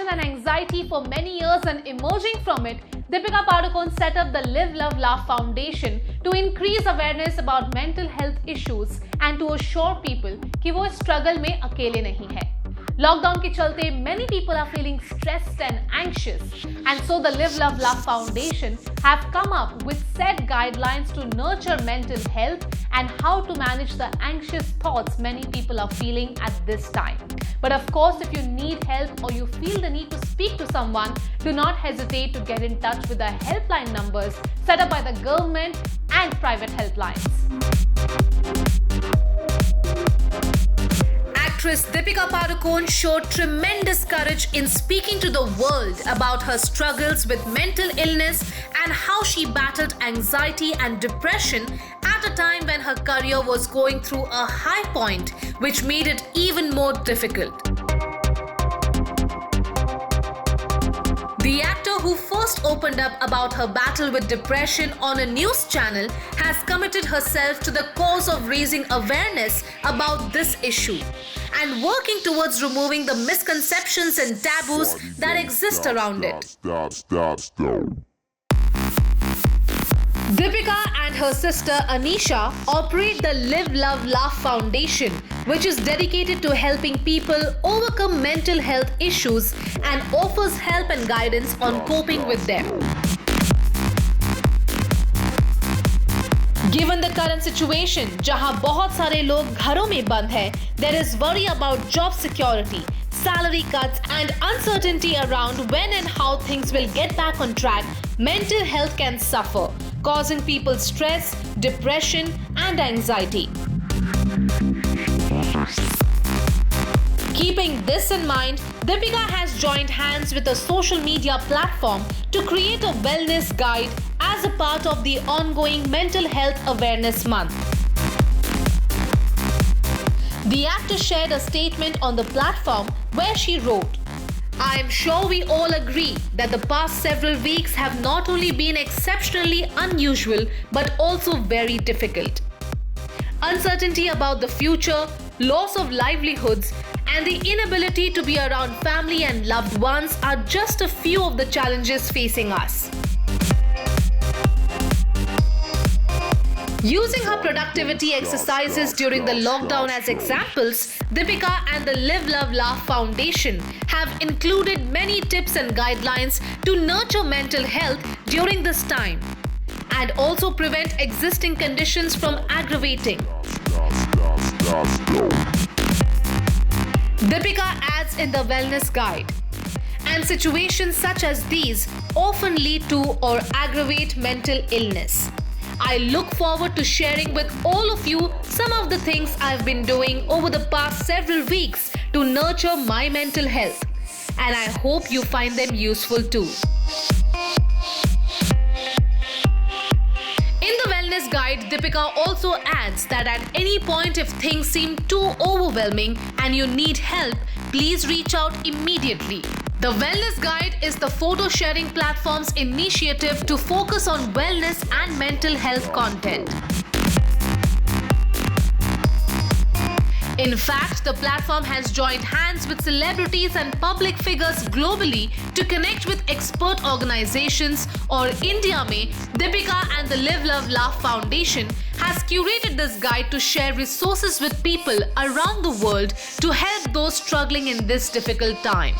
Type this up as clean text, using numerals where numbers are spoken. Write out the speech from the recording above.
depression and anxiety for many years, and emerging from it, Deepika Padukone set up the Live Love Laugh Foundation to increase awareness about mental health issues and to assure people कि वो इस struggle में अकेले नहीं है. Lockdown के चलते many people are feeling stressed and anxious, and so the Live Love Laugh Foundation have come up with set guidelines to nurture mental health and how to manage the anxious thoughts many people are feeling at this time. But of course, if you need help or you feel the need to speak to someone, do not hesitate to get in touch with the helpline numbers set up by the government and private helplines. Actress Deepika Padukone showed tremendous courage in speaking to the world about her struggles with mental illness and how she battled anxiety and depression at a time when her career was going through a high point, which made it even more difficult. The actor who first opened up about her battle with depression on a news channel has committed herself to the cause of raising awareness about this issue and working towards removing the misconceptions and taboos that exist around it. Deepika and her sister Anisha operate the Live Love Laugh Foundation, which is dedicated to helping people overcome mental health issues and offers help and guidance on coping with them. Given the current situation, जहां बहुत सारे लोग घरों में बंद हैं, there is worry about job security, salary cuts and uncertainty around when and how things will get back on track. Mental health can suffer, causing people stress, depression and anxiety. Keeping this in mind, Deepika has joined hands with a social media platform to create a wellness guide as a part of the ongoing Mental Health Awareness Month. The actor shared a statement on the platform where she wrote, "I am sure we all agree that the past several weeks have not only been exceptionally unusual but also very difficult. Uncertainty about the future, loss of livelihoods, and the inability to be around family and loved ones are just a few of the challenges facing us." Using her productivity exercises during the lockdown as examples, Deepika and the Live Love Laugh Foundation have included many tips and guidelines to nurture mental health during this time and also prevent existing conditions from aggravating. Deepika adds in the wellness guide, and situations such as these often lead to or aggravate mental illness. I look forward to sharing with all of you some of the things I've been doing over the past several weeks to nurture my mental health, and I hope you find them useful too. In the wellness guide, Deepika also adds that at any point if things seem too overwhelming and you need help, please reach out immediately. The Wellness Guide is the photo sharing platform's initiative to focus on wellness and mental health content. In fact, the platform has joined hands with celebrities and public figures globally to connect with expert organizations. Or India mein, Deepika and the Live Love Laugh Foundation has curated this guide to share resources with people around the world to help those struggling in this difficult time.